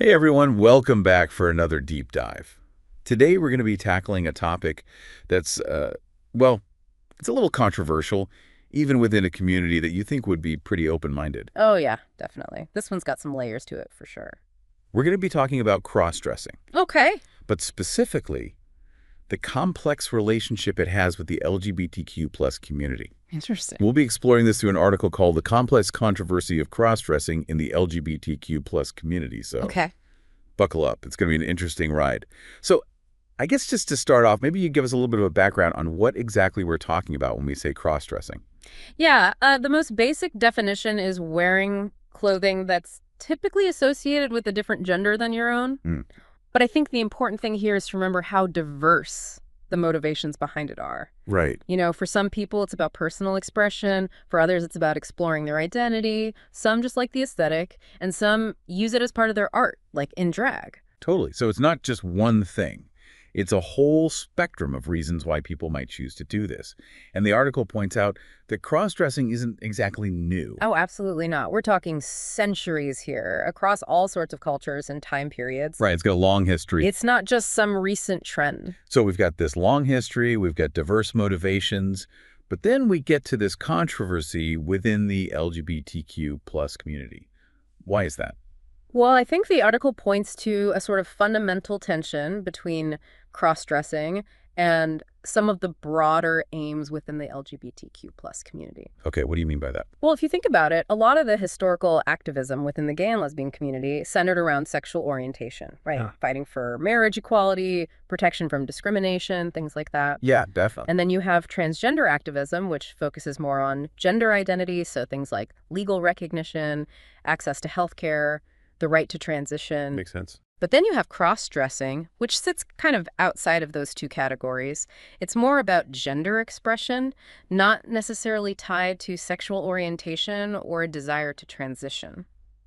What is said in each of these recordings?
Hey everyone, welcome back for another deep dive. Today we're going to be tackling a topic that's, well, it's a little controversial, even within a community that you think would be pretty open-minded. Oh, yeah, definitely. This one's got some layers to it for sure. We're going to be talking about cross-dressing, Okay. but specifically the complex relationship it has with the LGBTQ plus community. Interesting. We'll be exploring this through an article called The Complex Controversy of Cross-Dressing in the LGBTQ plus Community. So Okay. buckle up. It's going to be an interesting ride. So I guess just to start off, maybe you give us a little bit of a background on what exactly we're talking about when we say cross-dressing. Yeah, the most basic definition is wearing clothing that's typically associated with a different gender than your own. Mm, But I think the important thing here is to remember how diverse the motivations behind it are. right. For some people, it's about personal expression. For others, it's about exploring their identity. Some just like the aesthetic, and some use it as part of their art, like in drag. Totally. So it's not just one thing. It's a whole spectrum of reasons why people might choose to do this. And the article points out that cross-dressing isn't exactly new. Oh, absolutely not. We're talking centuries here, across all sorts of cultures and time periods. Right. It's got a long history. It's not just some recent trend. So we've got this long history, we've got diverse motivations, but then we get to this controversy within the LGBTQ plus community. Why is that? Well, I think the article points to a sort of fundamental tension between cross-dressing and some of the broader aims within the LGBTQ plus community. Okay, what do you mean by that? Well, if you think about it, a lot of the historical activism within the gay and lesbian community centered around sexual orientation, right? Yeah. Fighting for marriage equality, protection from discrimination, things like that. Yeah, definitely. And then you have transgender activism, which focuses more on gender identity, so things like legal recognition, access to healthcare, the right to transition. Makes sense. But then you have cross-dressing, which sits kind of outside of those two categories. It's more about gender expression, not necessarily tied to sexual orientation or a desire to transition.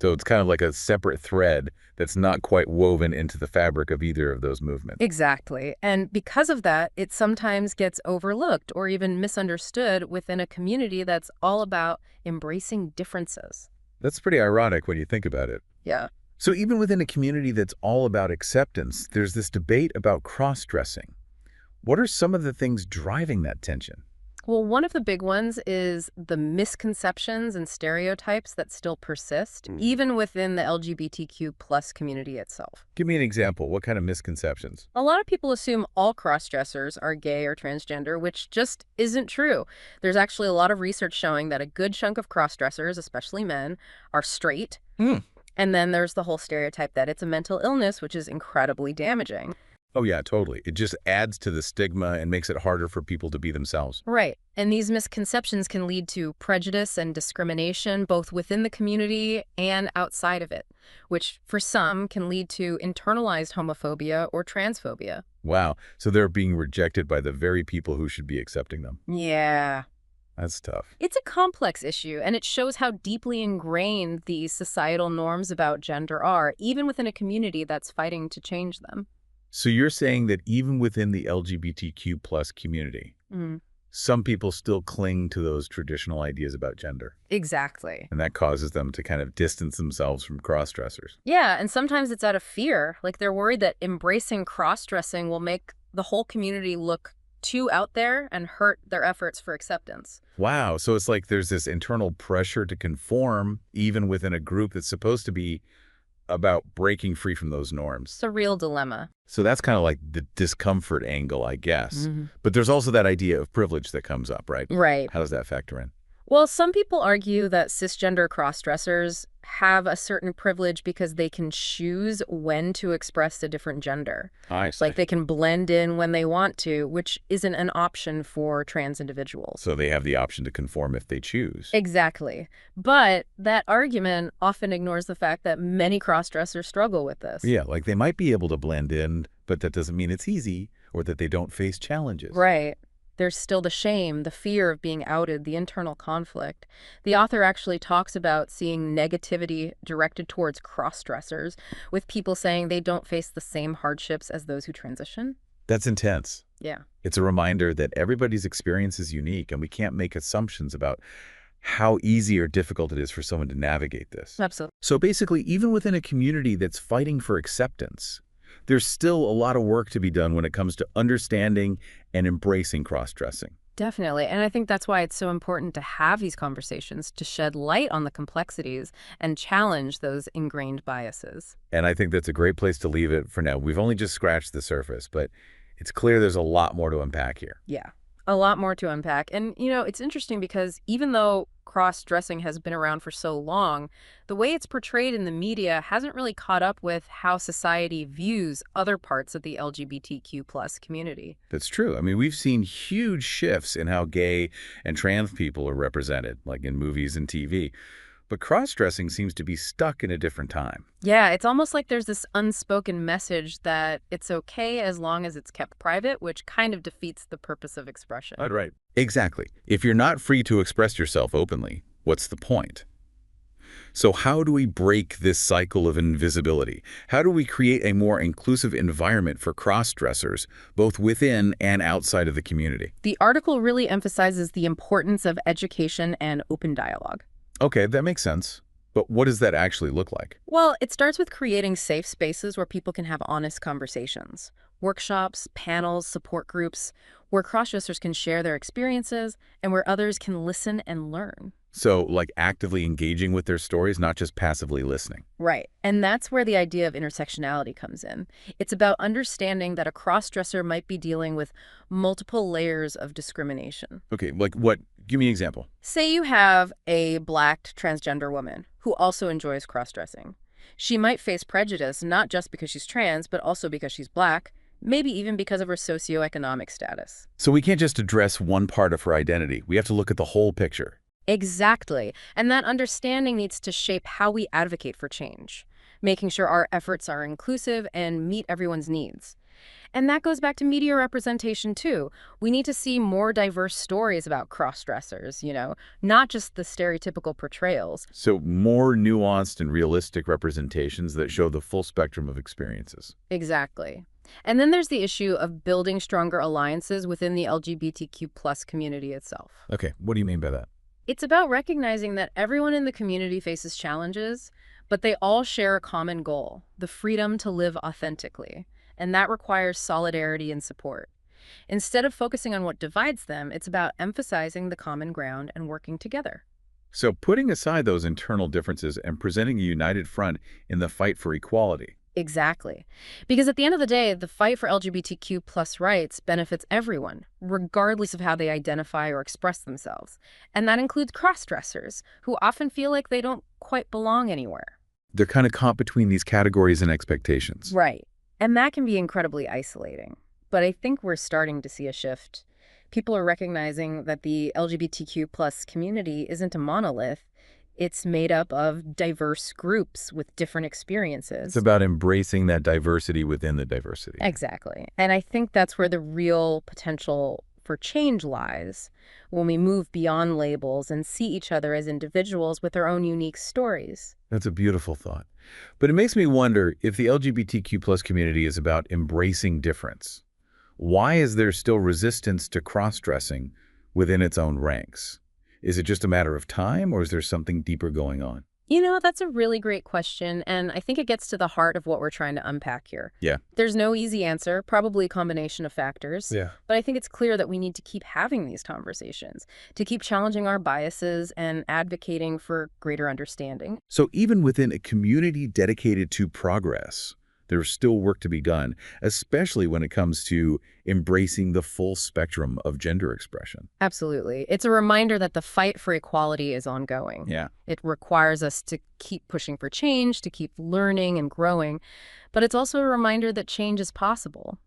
So it's kind of like a separate thread that's not quite woven into the fabric of either of those movements. Exactly. And because of that, it sometimes gets overlooked or even misunderstood within a community that's all about embracing differences. That's pretty ironic when you think about it. Yeah. So even within a community that's all about acceptance, there's this debate about cross-dressing. What are some of the things driving that tension? Well, one of the big ones is the misconceptions and stereotypes that still persist, even within the LGBTQ plus community itself. Give me an example. What kind of misconceptions? A lot of people assume all cross-dressers are gay or transgender, which just isn't true. There's actually a lot of research showing that a good chunk of cross-dressers, especially men, are straight. Hmm. And then there's the whole stereotype that it's a mental illness, which is incredibly damaging. Oh yeah, totally. It just adds to the stigma and makes it harder for people to be themselves. Right. And these misconceptions can lead to prejudice and discrimination both within the community and outside of it, which for some can lead to internalized homophobia or transphobia. Wow. So they're being rejected by the very people who should be accepting them. Yeah. That's tough. It's a complex issue, and it shows how deeply ingrained these societal norms about gender are, even within a community that's fighting to change them. So you're saying that even within the LGBTQ plus community, some people still cling to those traditional ideas about gender, Exactly. and that causes them to kind of distance themselves from cross-dressers. Yeah, and sometimes it's out of fear. Like they're worried that embracing cross-dressing will make the whole community look too out there and hurt their efforts for acceptance. Wow. So it's like there's this internal pressure to conform even within a group that's supposed to be about breaking free from those norms. It's a real dilemma. So that's kind of like the discomfort angle, I guess. But there's also that idea of privilege that comes up, right? Right. How does that factor in? Well, some people argue that cisgender cross-dressers have a certain privilege because they can choose when to express a different gender. I see. Like they can blend in when they want to, which isn't an option for trans individuals. So they have the option to conform if they choose. Exactly. But that argument often ignores the fact that many cross-dressers struggle with this. Yeah, like they might be able to blend in, but that doesn't mean it's easy or that they don't face challenges. Right. There's still the shame, the fear of being outed, the internal conflict. The author actually talks about seeing negativity directed towards cross-dressers, with people saying they don't face the same hardships as those who transition. That's intense. Yeah. It's a reminder that everybody's experience is unique and we can't make assumptions about how easy or difficult it is for someone to navigate this. Absolutely. So basically, even within a community that's fighting for acceptance, there's still a lot of work to be done when it comes to understanding and embracing cross-dressing. Definitely. And I think that's why it's so important to have these conversations, to shed light on the complexities and challenge those ingrained biases. And I think that's a great place to leave it for now. We've only just scratched the surface, but it's clear there's a lot more to unpack here. Yeah, a lot more to unpack. And, it's interesting because even though cross-dressing has been around for so long, the way it's portrayed in the media hasn't really caught up with how society views other parts of the LGBTQ plus community. That's true. I mean, we've seen huge shifts in how gay and trans people are represented, like in movies and TV. But cross-dressing seems to be stuck in a different time. Yeah, it's almost like there's this unspoken message that it's okay as long as it's kept private, which kind of defeats the purpose of expression. Right. Exactly. If you're not free to express yourself openly, what's the point? So how do we break this cycle of invisibility? How do we create a more inclusive environment for cross-dressers, both within and outside of the community? The article really emphasizes the importance of education and open dialogue. Okay, that makes sense. But what does that actually look like? Well, it starts with creating safe spaces where people can have honest conversations. Workshops, panels, support groups, where crossdressers can share their experiences and where others can listen and learn. So, like actively engaging with their stories, not just passively listening. Right. And that's where the idea of intersectionality comes in. It's about understanding that a crossdresser might be dealing with multiple layers of discrimination. Okay, like what? Give me an example. Say you have a Black transgender woman who also enjoys crossdressing. She might face prejudice not just because she's trans, but also because she's Black, maybe even because of her socioeconomic status. So we can't just address one part of her identity. We have to look at the whole picture. Exactly. And that understanding needs to shape how we advocate for change, making sure our efforts are inclusive and meet everyone's needs. And that goes back to media representation, too. We need to see more diverse stories about cross-dressers, not just the stereotypical portrayals. So more nuanced and realistic representations that show the full spectrum of experiences. Exactly. And then there's the issue of building stronger alliances within the LGBTQ plus community itself. Okay, what do you mean by that? It's about recognizing that everyone in the community faces challenges, but they all share a common goal, the freedom to live authentically. And that requires solidarity and support. Instead of focusing on what divides them, it's about emphasizing the common ground and working together. So putting aside those internal differences and presenting a united front in the fight for equality. Exactly. Because at the end of the day, the fight for LGBTQ plus rights benefits everyone, regardless of how they identify or express themselves. And that includes cross-dressers, who often feel like they don't quite belong anywhere. They're kind of caught between these categories and expectations. Right. And that can be incredibly isolating. But I think we're starting to see a shift. People are recognizing that the LGBTQ plus community isn't a monolith. It's made up of diverse groups with different experiences. It's about embracing that diversity within the diversity. Exactly. And I think that's where the real potential for change lies, when we move beyond labels and see each other as individuals with their own unique stories. That's a beautiful thought. But it makes me wonder if the LGBTQ plus community is about embracing difference. Why is there still resistance to cross-dressing within its own ranks? Is it just a matter of time, or is there something deeper going on? That's a really great question, and I think it gets to the heart of what we're trying to unpack here. Yeah. There's no easy answer, probably a combination of factors. Yeah. But I think it's clear that we need to keep having these conversations, to keep challenging our biases and advocating for greater understanding. So even within a community dedicated to progress, there's still work to be done, especially when it comes to embracing the full spectrum of gender expression. Absolutely. It's a reminder that the fight for equality is ongoing. Yeah. It requires us to keep pushing for change, to keep learning and growing. But it's also a reminder that change is possible,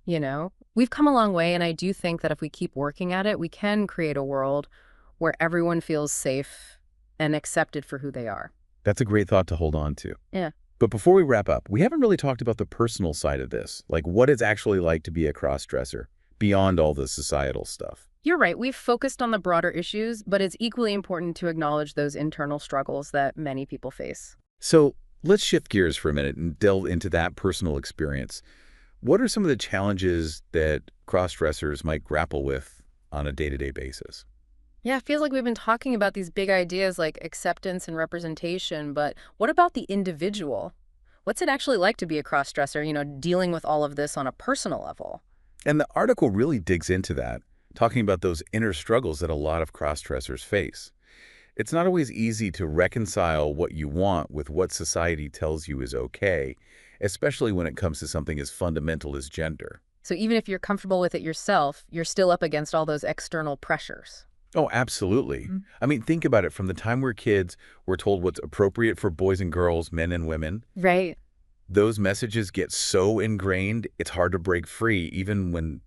We've come a long way, and I do think that if we keep working at it, we can create a world where everyone feels safe and accepted for who they are. That's a great thought to hold on to. Yeah. But before we wrap up, we haven't really talked about the personal side of this, like what it's actually like to be a cross-dresser, beyond all the societal stuff. You're right. We've focused on the broader issues, but it's equally important to acknowledge those internal struggles that many people face. So let's shift gears for a minute and delve into that personal experience. What are some of the challenges that cross-dressers might grapple with on a day-to-day basis? Yeah, it feels like we've been talking about these big ideas like acceptance and representation, but what about the individual? What's it actually like to be a crossdresser, dealing with all of this on a personal level? And the article really digs into that, talking about those inner struggles that a lot of cross-dressers face. It's not always easy to reconcile what you want with what society tells you is okay, especially when it comes to something as fundamental as gender. So even if you're comfortable with it yourself, you're still up against all those external pressures. Oh, absolutely. Mm. I mean, think about it. From the time we're kids, we're told what's appropriate for boys and girls, men and women. Right. Those messages get so ingrained, it's hard to break free, even when,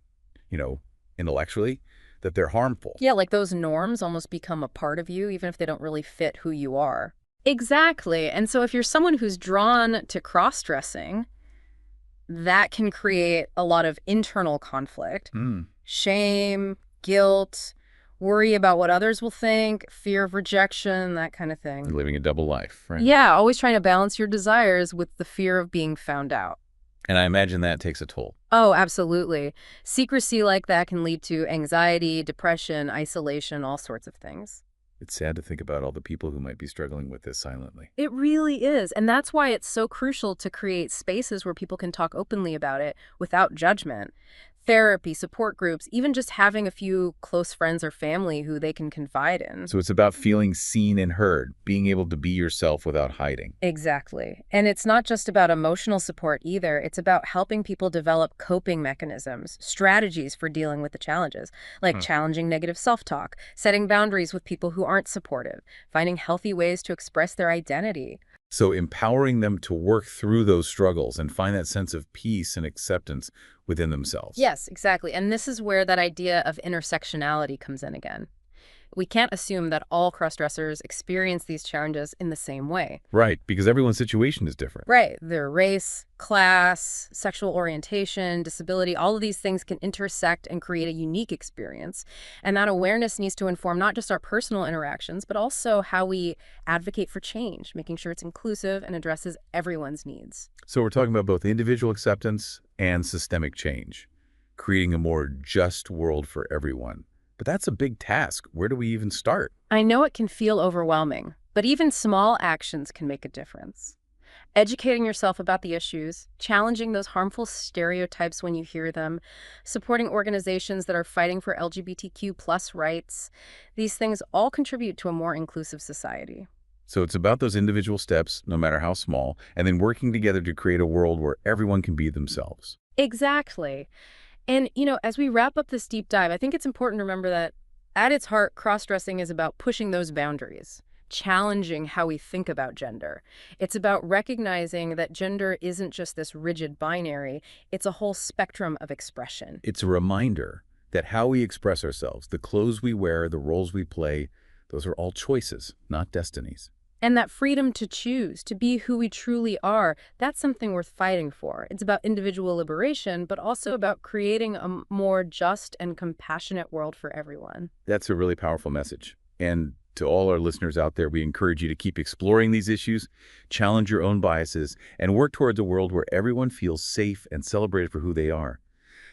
you know, intellectually, that they're harmful. Yeah, like those norms almost become a part of you, even if they don't really fit who you are. Exactly. And so if you're someone who's drawn to cross-dressing, that can create a lot of internal conflict, Hmm. shame, guilt, worry about what others will think, fear of rejection, that kind of thing. Living a double life, right? Yeah, always trying to balance your desires with the fear of being found out. And I imagine that takes a toll. Oh, absolutely. Secrecy like that can lead to anxiety, depression, isolation, all sorts of things. It's sad to think about all the people who might be struggling with this silently. It really is. And that's why it's so crucial to create spaces where people can talk openly about it without judgment. Therapy, support groups, even just having a few close friends or family who they can confide in. So it's about feeling seen and heard, being able to be yourself without hiding. Exactly. And it's not just about emotional support either. It's about helping people develop coping mechanisms, strategies for dealing with the challenges, like challenging negative self-talk, setting boundaries with people who aren't supportive, finding healthy ways to express their identity. So empowering them to work through those struggles and find that sense of peace and acceptance within themselves. Yes, exactly. And this is where that idea of intersectionality comes in again. We can't assume that all crossdressers experience these challenges in the same way. Right, because everyone's situation is different. Right. Their race, class, sexual orientation, disability, all of these things can intersect and create a unique experience. And that awareness needs to inform not just our personal interactions, but also how we advocate for change, making sure it's inclusive and addresses everyone's needs. So we're talking about both individual acceptance and systemic change, creating a more just world for everyone. But that's a big task. Where do we even start? I know it can feel overwhelming, but even small actions can make a difference. Educating yourself about the issues, challenging those harmful stereotypes when you hear them, supporting organizations that are fighting for LGBTQ plus rights, these things all contribute to a more inclusive society. So it's about those individual steps, no matter how small, and then working together to create a world where everyone can be themselves. Exactly. And, as we wrap up this deep dive, I think it's important to remember that at its heart, cross-dressing is about pushing those boundaries, challenging how we think about gender. It's about recognizing that gender isn't just this rigid binary, it's a whole spectrum of expression. It's a reminder that how we express ourselves, the clothes we wear, the roles we play, those are all choices, not destinies. And that freedom to choose, to be who we truly are, that's something worth fighting for. It's about individual liberation, but also about creating a more just and compassionate world for everyone. That's a really powerful message. And to all our listeners out there, we encourage you to keep exploring these issues, challenge your own biases, and work towards a world where everyone feels safe and celebrated for who they are.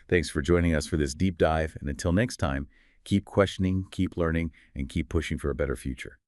Thanks for joining us for this deep dive, and until next time, keep questioning, keep learning, and keep pushing for a better future.